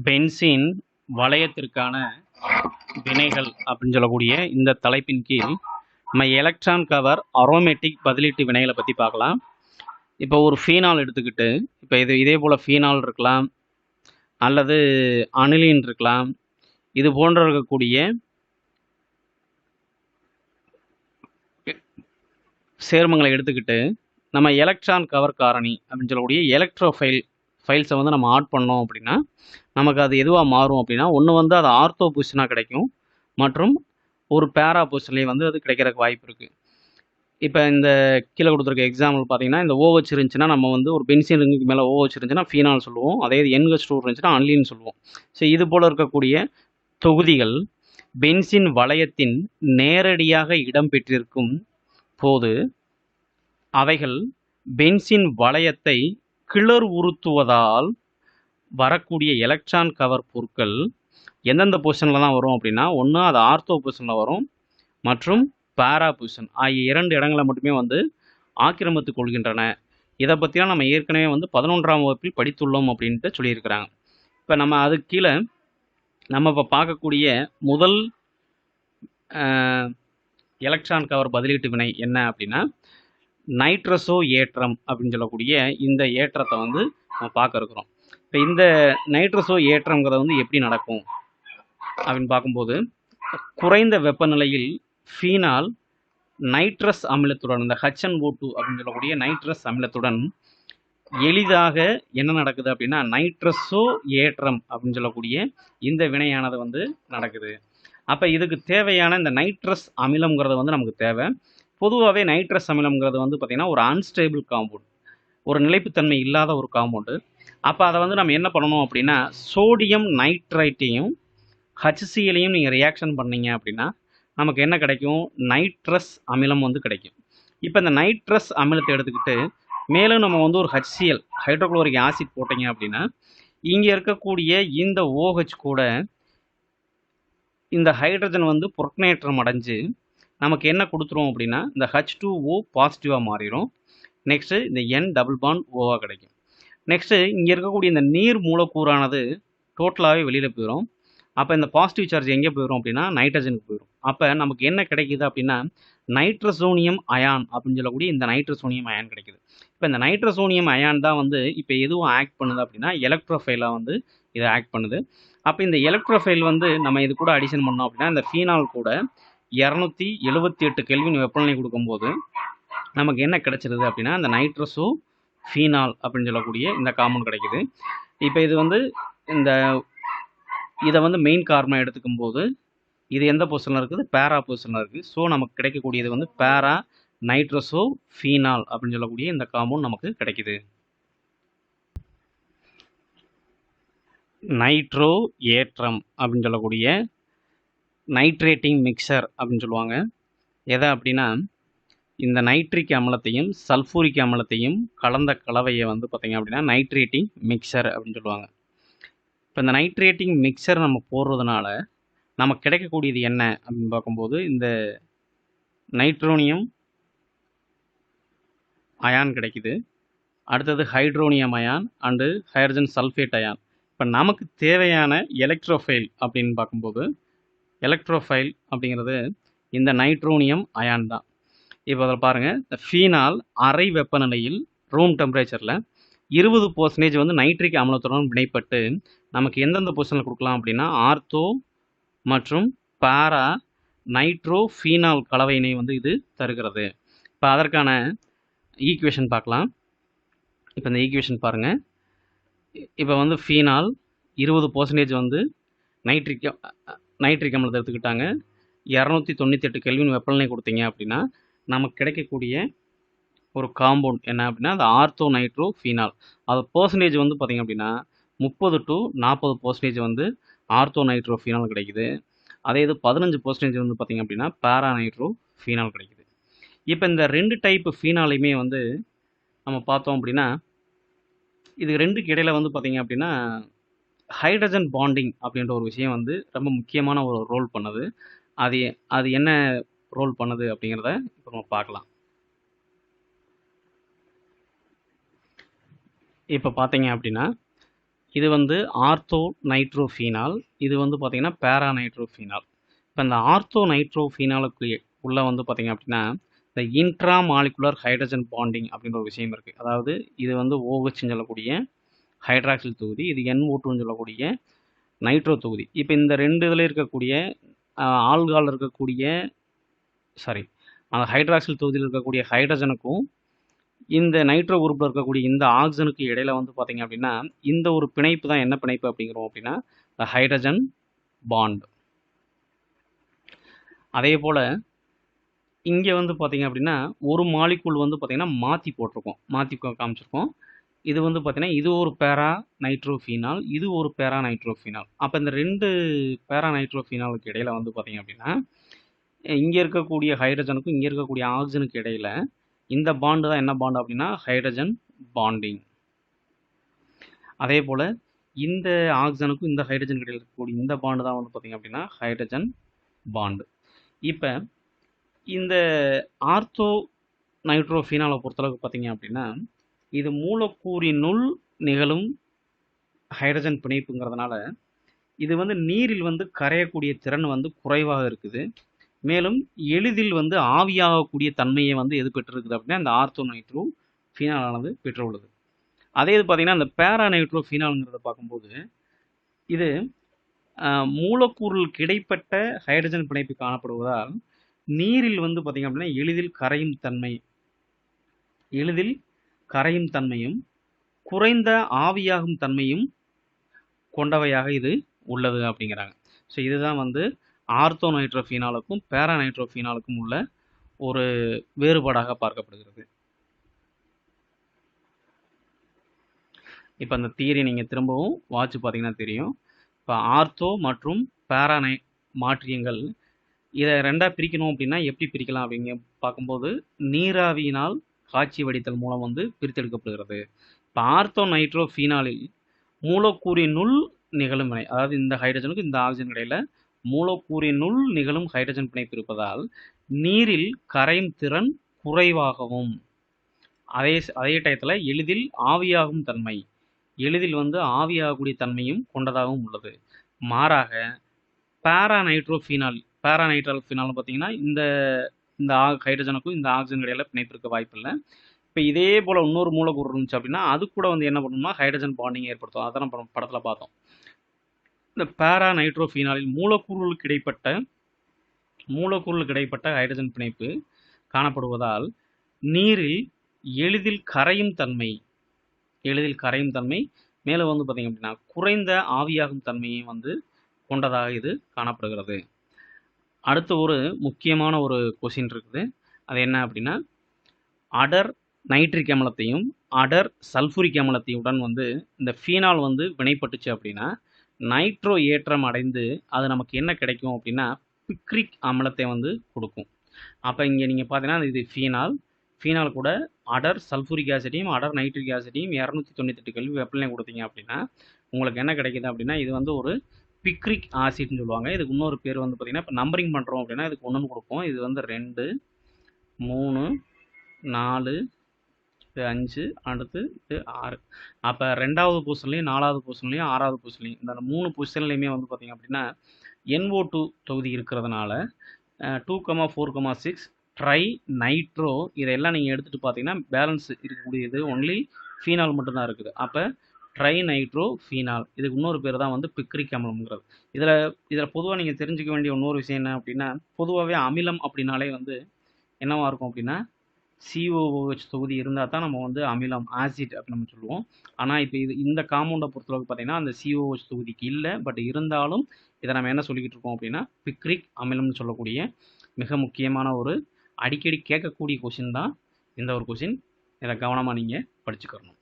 Benzene வளையத்திற்கான வினைகள் அப்படின்னு சொல்லக்கூடிய இந்த தலைப்பின் கீழ் நம்ம எலக்ட்ரான் கவர் அரோமேட்டிக் பதிலீட்டு வினைகளை பற்றி பார்க்கலாம். இப்போ ஒரு ஃபீனால் எடுத்துக்கிட்டு இப்போ இதே போல் ஃபீனால் இருக்கலாம், அல்லது அனிலின் இருக்கலாம். இது போன்ற இருக்கக்கூடிய சேர்மங்களை எடுத்துக்கிட்டு நம்ம எலக்ட்ரான் கவர் காரணி அப்படின்னு சொல்லக்கூடிய ஃபைல்ஸை வந்து நம்ம ஆட் பண்ணோம் அப்படின்னா நமக்கு அது எதுவாக மாறும் அப்படின்னா, ஒன்று வந்து அது ஆர்த்தோ பொசிஷனாக கிடைக்கும், மற்றும் ஒரு பேரா பொசிஷன்லேயே வந்து அது கிடைக்கிறதுக்கு வாய்ப்பு இருக்குது. இப்போ இந்த கீழே கொடுத்துருக்க எக்ஸாம்பிள் பார்த்தீங்கன்னா, இந்த OH இருந்துச்சுன்னா நம்ம வந்து ஒரு பென்சீன் ரிங்குக்கு மேலே OH இருந்துச்சுன்னா ஃபீனால் சொல்லுவோம். அதே NH2 இருந்துச்சுன்னா அன்லின்னு சொல்லுவோம். ஸோ இது போல் இருக்கக்கூடிய தொகுதிகள் பென்சீன் வளையத்தின் நேரடியாக இடம்பெற்றிருக்கும் போது அவைகள் பென்சீன் வளையத்தை கிளர் உறுத்துவதால் வரக்கூடிய எலக்ட்ரான் கவர் பொருட்கள் எந்தெந்த பொசிஷனில் தான் வரும் அப்படின்னா, ஒன்று அது ஆர்த்தோ பொசிஷனில் வரும், மற்றும் பேரா பொசிஷன் ஆகிய 2 இடங்களை மட்டுமே வந்து ஆக்கிரமித்துக் கொள்கின்றன. இதை பற்றிலாம் நம்ம ஏற்கனவே வந்து 11ஆம் வகுப்பில் படித்துள்ளோம் அப்படின்ட்டு சொல்லியிருக்கிறாங்க. இப்போ நம்ம அதுக்கு கீழே நம்ம இப்போ பார்க்கக்கூடிய முதல் எலக்ட்ரான் கவர் பதிலீட்டு வினை என்ன அப்படின்னா, நைட்ரசோ ஏற்றம் அப்படின்னு சொல்லக்கூடிய இந்த ஏற்றத்தை வந்து நம்ம பார்க்க இருக்கிறோம். இப்போ இந்த நைட்ரசோ ஏற்றம்ங்கிறது வந்து எப்படி நடக்கும் அப்படின்னு பார்க்கும்போது, குறைந்த வெப்பநிலையில் ஃபீனால் நைட்ரஸ் அமிலத்துடன், இந்த HNO2 அப்படின்னு சொல்லக்கூடிய நைட்ரஸ் அமிலத்துடன் எளிதாக என்ன நடக்குது அப்படின்னா நைட்ரசோ ஏற்றம் அப்படின்னு சொல்லக்கூடிய இந்த வினையானது வந்து நடக்குது. அப்போ இதுக்கு தேவையான இந்த நைட்ரஸ் அமிலம்ங்கிறது வந்து நமக்கு தேவை. பொதுவாகவே நைட்ரஸ் அமிலம்ங்கிறது வந்து பார்த்திங்கன்னா ஒரு அன்ஸ்டேபிள் காம்பவுண்ட், ஒரு நிலைப்புத்தன்மை இல்லாத ஒரு காம்பவுண்டு. அப்போ அதை வந்து நம்ம என்ன பண்ணணும் அப்படின்னா, சோடியம் நைட்ரைட்டையும் HClலையும் நீங்கள் ரியாக்ஷன் பண்ணீங்க அப்படின்னா நமக்கு என்ன கிடைக்கும், நைட்ரஸ் அமிலம் வந்து கிடைக்கும். இப்போ இந்த நைட்ரஸ் அமிலத்தை எடுத்துக்கிட்டு மேலும் நம்ம வந்து ஒரு HCl ஹைட்ரோக்ளோரிக் ஆசிட் போட்டிங்க அப்படின்னா இங்கே இருக்கக்கூடிய இந்த OH கூட இந்த ஹைட்ரஜன் வந்து புரோட்டனேற்றம் அடைஞ்சு நமக்கு என்ன கொடுத்துரும் அப்படின்னா இந்த H2O பாசிட்டிவாக மாறிடும். நெக்ஸ்ட்டு இந்த N டபுள் பாண்ட் ஓவாக கிடைக்கும். நெக்ஸ்ட்டு இங்கே இருக்கக்கூடிய இந்த நீர் மூலக்கூறானது டோட்டலாகவே வெளியில் போயிடும். அப்போ இந்த பாசிட்டிவ் சார்ஜ் எங்கே போயிடும் அப்படின்னா நைட்ரஜனுக்கு போயிடும். அப்போ நமக்கு என்ன கிடைக்குது அப்படின்னா நைட்ரசோனியம் அயான் அப்படின்னு சொல்லக்கூடிய இந்த நைட்ரசோனியம் அயான் கிடைக்குது. இப்போ இந்த நைட்ரசோனியம் அயான் தான் வந்து இப்போ எதுவும் ஆக்ட் பண்ணுது அப்படின்னா எலக்ட்ரோஃபைலாக வந்து இதை ஆக்ட் பண்ணுது. அப்போ இந்த எலக்ட்ரோஃபைல் வந்து நம்ம இது கூட அடிஷன் பண்ணோம் அப்படின்னா இந்த ஃபீனால் கூட 278 கெல்வின் வெப்பநிலை கொடுக்கும்போது நமக்கு என்ன கிடைச்சிருது அப்படின்னா இந்த நைட்ரசோ ஃபீனால் அப்படின்னு சொல்லக்கூடிய இந்த காம்பவுண்ட் கிடைக்குது. இப்போ இது வந்து இதை வந்து மெயின் கார்பனாக எடுத்துக்கும் போது இது எந்த பொசிஷனில் இருக்குது, பேரா பொசிஷனில் இருக்குது. ஸோ நமக்கு கிடைக்கக்கூடியது வந்து பேரா நைட்ரசோ ஃபீனால் அப்படின்னு சொல்லக்கூடிய இந்த காம்பவுண்ட் நமக்கு கிடைக்குது. நைட்ரோ ஏற்றம் அப்படின்னு சொல்லக்கூடிய நைட்ரேட்டிங் மிக்சர் அப்படின்னு சொல்லுவாங்க. எதை அப்படின்னா இந்த நைட்ரிக் அமிலத்தையும் சல்ஃபூரிக் அமிலத்தையும் கலந்த கலவையை வந்து பார்த்திங்க அப்படின்னா நைட்ரேட்டிங் மிக்சர் அப்படின்னு சொல்லுவாங்க. இப்போ இந்த நைட்ரேட்டிங் மிக்சர் நம்ம போடுறதுனால நமக்கு கிடைக்கக்கூடியது என்ன அப்படின்னு பார்க்கும்போது இந்த நைட்ரோனியம் அயான் கிடைக்குது. அடுத்தது hydronium ion and hydrogen sulphate ion. இப்போ நமக்கு தேவையான எலக்ட்ரோஃபைல் அப்படின்னு பார்க்கும்போது எலக்ட்ரோஃபைல் அப்படிங்கிறது இந்த நைட்ரோனியம் அயான் தான். இப்போ அதில் பாருங்கள், இந்த ஃபீனால் அறை வெப்பநிலையில் ரூம் டெம்பரேச்சரில் 20% வந்து நைட்ரிக் அமிலத்துடன் வினைப்பட்டு நமக்கு எந்தெந்த பொசிஷனில் கொடுக்கலாம் அப்படின்னா ஆர்த்தோ மற்றும் பாரா நைட்ரோ ஃபீனால் கலவையினை வந்து இது தருகிறது. இப்போ அதற்கான ஈக்குவேஷன் பார்க்கலாம். இப்போ இந்த ஈக்குவேஷன் பாருங்கள். இப்போ வந்து ஃபீனால் 20% வந்து நைட்ரிக் அமிலத்தை எடுத்துக்கிட்டாங்க. 298 கெல்வின் வெப்பநிலை கொடுத்தீங்க அப்படின்னா நமக்கு கிடைக்கக்கூடிய ஒரு காம்பவுண்ட் என்ன அப்படின்னா அது ஆர்த்தோ நைட்ரோ ஃபீனால். அது பர்சன்டேஜ் வந்து பார்த்திங்க அப்படின்னா 30 to 40% வந்து ஆர்த்தோ நைட்ரோ ஃபீனால் கிடைக்குது. அதே இது 15% வந்து பார்த்திங்க அப்படின்னா பேரா நைட்ரோ ஃபீனால் கிடைக்குது. இப்போ இந்த 2 டைப்பு ஃபீனாலையுமே வந்து நம்ம பார்த்தோம் அப்படின்னா இது 2க்கு இடையில் வந்து பார்த்திங்க அப்படின்னா ஹைட்ரஜன் பாண்டிங் அப்படின்ற ஒரு விஷயம் வந்து ரொம்ப முக்கியமான ஒரு ரோல் பண்ணுது. அது என்ன ரோல் பண்ணுது அப்படிங்கிறத இப்போ நம்ம பார்க்கலாம். இப்போ பார்த்தீங்க அப்படின்னா இது வந்து ஆர்த்தோ நைட்ரோஃபீனால், இது வந்து பார்த்தீங்கன்னா பேரா நைட்ரோஃபீனால். இப்போ இந்த ஆர்த்தோ நைட்ரோஃபீனாலுக்கு உள்ள வந்து பார்த்தீங்க அப்படின்னா, இந்த இன்ட்ரா மாலிகுலர் ஹைட்ரஜன் பாண்டிங் அப்படின்ற ஒரு விஷயம் இருக்குது. அதாவது இது வந்து OHன்னு சொல்லக்கூடிய ஹைட்ராக்சில் தொகுதி, இது NO2ன்னு சொல்லக்கூடிய நைட்ரோ தொகுதி. இப்போ இந்த ரெண்டு இதில் இருக்கக்கூடிய ஆல்கால் இருக்கக்கூடிய அந்த ஹைட்ராக்சில் தொகுதியில் இருக்கக்கூடிய ஹைட்ரஜனுக்கும் இந்த நைட்ரோ குரூப்பில் இருக்கக்கூடிய இந்த ஆக்சிஜனுக்கு இடையில வந்து பார்த்தீங்க அப்படின்னா, இந்த ஒரு பிணைப்பு தான் என்ன பிணைப்பு அப்படிங்கிறோம் அப்படின்னா ஹைட்ரஜன் பாண்ட். அதே போல் இங்கே வந்து பார்த்தீங்க அப்படின்னா ஒரு மாலிகூல் வந்து பார்த்தீங்கன்னா மாற்றி காமிச்சிருக்கோம். இது வந்து பார்த்தீங்கன்னா இது ஒரு பேரா நைட்ரோஃபீனால், இது ஒரு பேரா நைட்ரோஃபீனால். அப்போ இந்த ரெண்டு பேரா நைட்ரோஃபீனாலுக்கு இடையில வந்து பார்த்தீங்க அப்படின்னா இங்கே இருக்கக்கூடிய ஹைட்ரஜனுக்கும் இங்கே இருக்கக்கூடிய ஆக்சிஜனுக்கு இடையில இந்த பாண்டு தான் என்ன பாண்டு அப்படின்னா ஹைட்ரஜன் பாண்டிங். அதே போல் இந்த ஆக்சிஜனுக்கும் இந்த ஹைட்ரஜனுக்கு இடையில இருக்கக்கூடிய இந்த பாண்டு தான் வந்து பார்த்தீங்க அப்படின்னா ஹைட்ரஜன் பாண்டு. இப்போ இந்த ஆர்த்தோ நைட்ரோஃபீனாலை பொறுத்தளவுக்கு பார்த்தீங்க அப்படின்னா இது மூலக்கூறினுள் நிகழும் ஹைட்ரஜன் பிணைப்புங்கிறதுனால இது வந்து நீரில் வந்து கரையக்கூடிய திறன் வந்து குறைவாக இருக்குது. மேலும் எளிதில் வந்து ஆவியாகக்கூடிய தன்மையை வந்து எது பெற்றிருக்குது அப்படின்னா இந்த ஆர்த்தோ நைட்ரோ ஃபீனாலானது பெற்றுள்ளது. அதே இது பார்த்தீங்கன்னா இந்த பேரா நைட்ரோ ஃபீனாலுங்கிறத பார்க்கும்போது இது மூலக்கூறுகளுக்கு இடைப்பட்ட ஹைட்ரஜன் பிணைப்பு காணப்படுவதால் நீரில் வந்து பார்த்தீங்க அப்படின்னா எளிதில் கரையும் தன்மையும் குறைந்த ஆவியாகும் தன்மையும் கொண்டவையாக இது உள்ளது அப்படிங்கிறாங்க. ஸோ இதுதான் வந்து ஆர்த்தோ நைட்ரோஃபீனாலுக்கும் பேரா நைட்ரோஃபீனாலுக்கும் உள்ள ஒரு வேறுபாடாக பார்க்கப்படுகிறது. இப்போ அந்த தியரி நீங்கள் திரும்பவும் வாட்ச் பார்த்தீங்கன்னா தெரியும். இப்போ ஆர்த்தோ மற்றும் பேரா மாற்றியங்கள் இதை ரெண்டாக பிரிக்கணும் அப்படின்னா எப்படி பிரிக்கலாம் அப்படிங்க பார்க்கும்போது நீராவியினால் காட்சி வடித்தல் மூலம் வந்து பிரித்தெடுக்கப்படுகிறது. இப்போ ஆர்த்தோ நைட்ரோஃபீனாலில் மூலக்கூறினுள் நிகழும் வினை, அதாவது இந்த ஹைட்ரஜனுக்கு இந்த ஆக்சிஜன் இடையில மூலக்கூறினுள் நிகழும் ஹைட்ரஜன் பிணைப்பு இருப்பதால் நீரில் கரையும் திறன் குறைவாகவும் அதே டயத்தில் எளிதில் ஆவியாகும் தன்மை எளிதில் வந்து ஆவியாகக்கூடிய தன்மையும் கொண்டதாகவும் உள்ளது. மாறாக பேரா நைட்ரோஃபீனால் பார்த்தீங்கன்னா இந்த ஹைட்ரஜனுக்கும் இந்த ஆக்சிஜன் இடையில பிணைப்பு இருக்க வாய்ப்பு இல்லை. இப்போ இதே போல் இன்னொரு மூலக்கூறு இருந்துச்சு அப்படின்னா அது கூட வந்து என்ன பண்ணணும்னா ஹைட்ரஜன் பாண்டிங் ஏற்படுத்தும். அதான் நம்ம படத்தில் பார்த்தோம். இந்த பேரா நைட்ரோஃபீனாலில் மூலக்கூறுகளுக்கு இடைப்பட்ட ஹைட்ரஜன் பிணைப்பு காணப்படுவதால் நீரில் எளிதில் கரையும் தன்மை மேலும் வந்து பார்த்தீங்க அப்படின்னா குறைந்த ஆவியாகும் தன்மையை வந்து கொண்டதாக இது காணப்படுகிறது. அடுத்து ஒரு முக்கியமான ஒரு கொஸ்டின் இருக்குது. அது என்ன அப்படின்னா அடர் நைட்ரிக் அமிலத்தையும் அடர் சல்ஃபூரிக் அமிலத்தையுடன் வந்து இந்த ஃபீனால் வந்து வினைப்பட்டுச்சு அப்படின்னா நைட்ரோ ஏற்றம் அடைந்து அது நமக்கு என்ன கிடைக்கும் அப்படின்னா பிக்ரிக் அமிலத்தை வந்து கொடுக்கும். அப்போ இங்கே நீங்கள் பார்த்தீங்கன்னா இது ஃபீனால் கூட அடர் சல்ஃபூரிக் ஆசிடையும் அடர் நைட்ரிக் ஆசிடையும் 298 கெல்வின் வெப்பநிலை கொடுத்தீங்க அப்படின்னா உங்களுக்கு என்ன கிடைக்குது அப்படின்னா இது வந்து ஒரு பிக்ரிக் ஆசிட்னு சொல்லுவாங்க. இதுக்கு இன்னொரு பேர் வந்து பார்த்தீங்கன்னா இப்போ நம்பரிங் பண்ணுறோம் அப்படின்னா இதுக்கு 1ன்னு கொடுப்போம். இது வந்து 2, 3, 4, 5 அடுத்து 6. அப்போ 2வது பொசிஷன்லையும் 4வது பொசிஷன்லையும் 6வது பொசிஷன்லையும் இந்த 3 பொசிஷன்லையுமே வந்து பார்த்தீங்க அப்படின்னா NO2 தொகுதி இருக்கிறதுனால 2,4,6 ட்ரை நைட்ரோ இதெல்லாம் நீங்கள் எடுத்துகிட்டு பார்த்தீங்கன்னா பேலன்ஸ் இருக்கக்கூடியது ஒன்லி ஃபீனால் மட்டும்தான் இருக்குது. அப்போ ட்ரை நைட்ரோ ஃபீனால் இதுக்கு இன்னொரு பேர் தான் வந்து பிக்ரிக் அமிலம்ங்கிறது. இதில் பொதுவாக நீங்கள் தெரிஞ்சுக்க வேண்டிய இன்னொரு விஷயம் என்ன அப்படின்னா பொதுவாகவே அமிலம் அப்படின்னாலே வந்து என்னவாக இருக்கும் அப்படின்னா COOH தொகுதி இருந்தால் தான் நம்ம வந்து அமிலம் ஆசிட் அப்படின்னு நம்ம சொல்லுவோம். ஆனால் இப்போ இந்த காம்பவுண்டை பொறுத்தளவுக்கு பார்த்தீங்கன்னா அந்த COOH தொகுதிக்கு இல்லை. பட் இருந்தாலும் இதை நம்ம என்ன சொல்லிக்கிட்டு இருக்கோம் அப்படின்னா பிக்ரிக் அமிலம்னு சொல்லக்கூடிய மிக முக்கியமான ஒரு அடிக்கடி கேட்கக்கூடிய கொஷின் தான் இந்த ஒரு கொஷின். இதை கவனமாக நீங்கள் படிச்சுக்கணும்.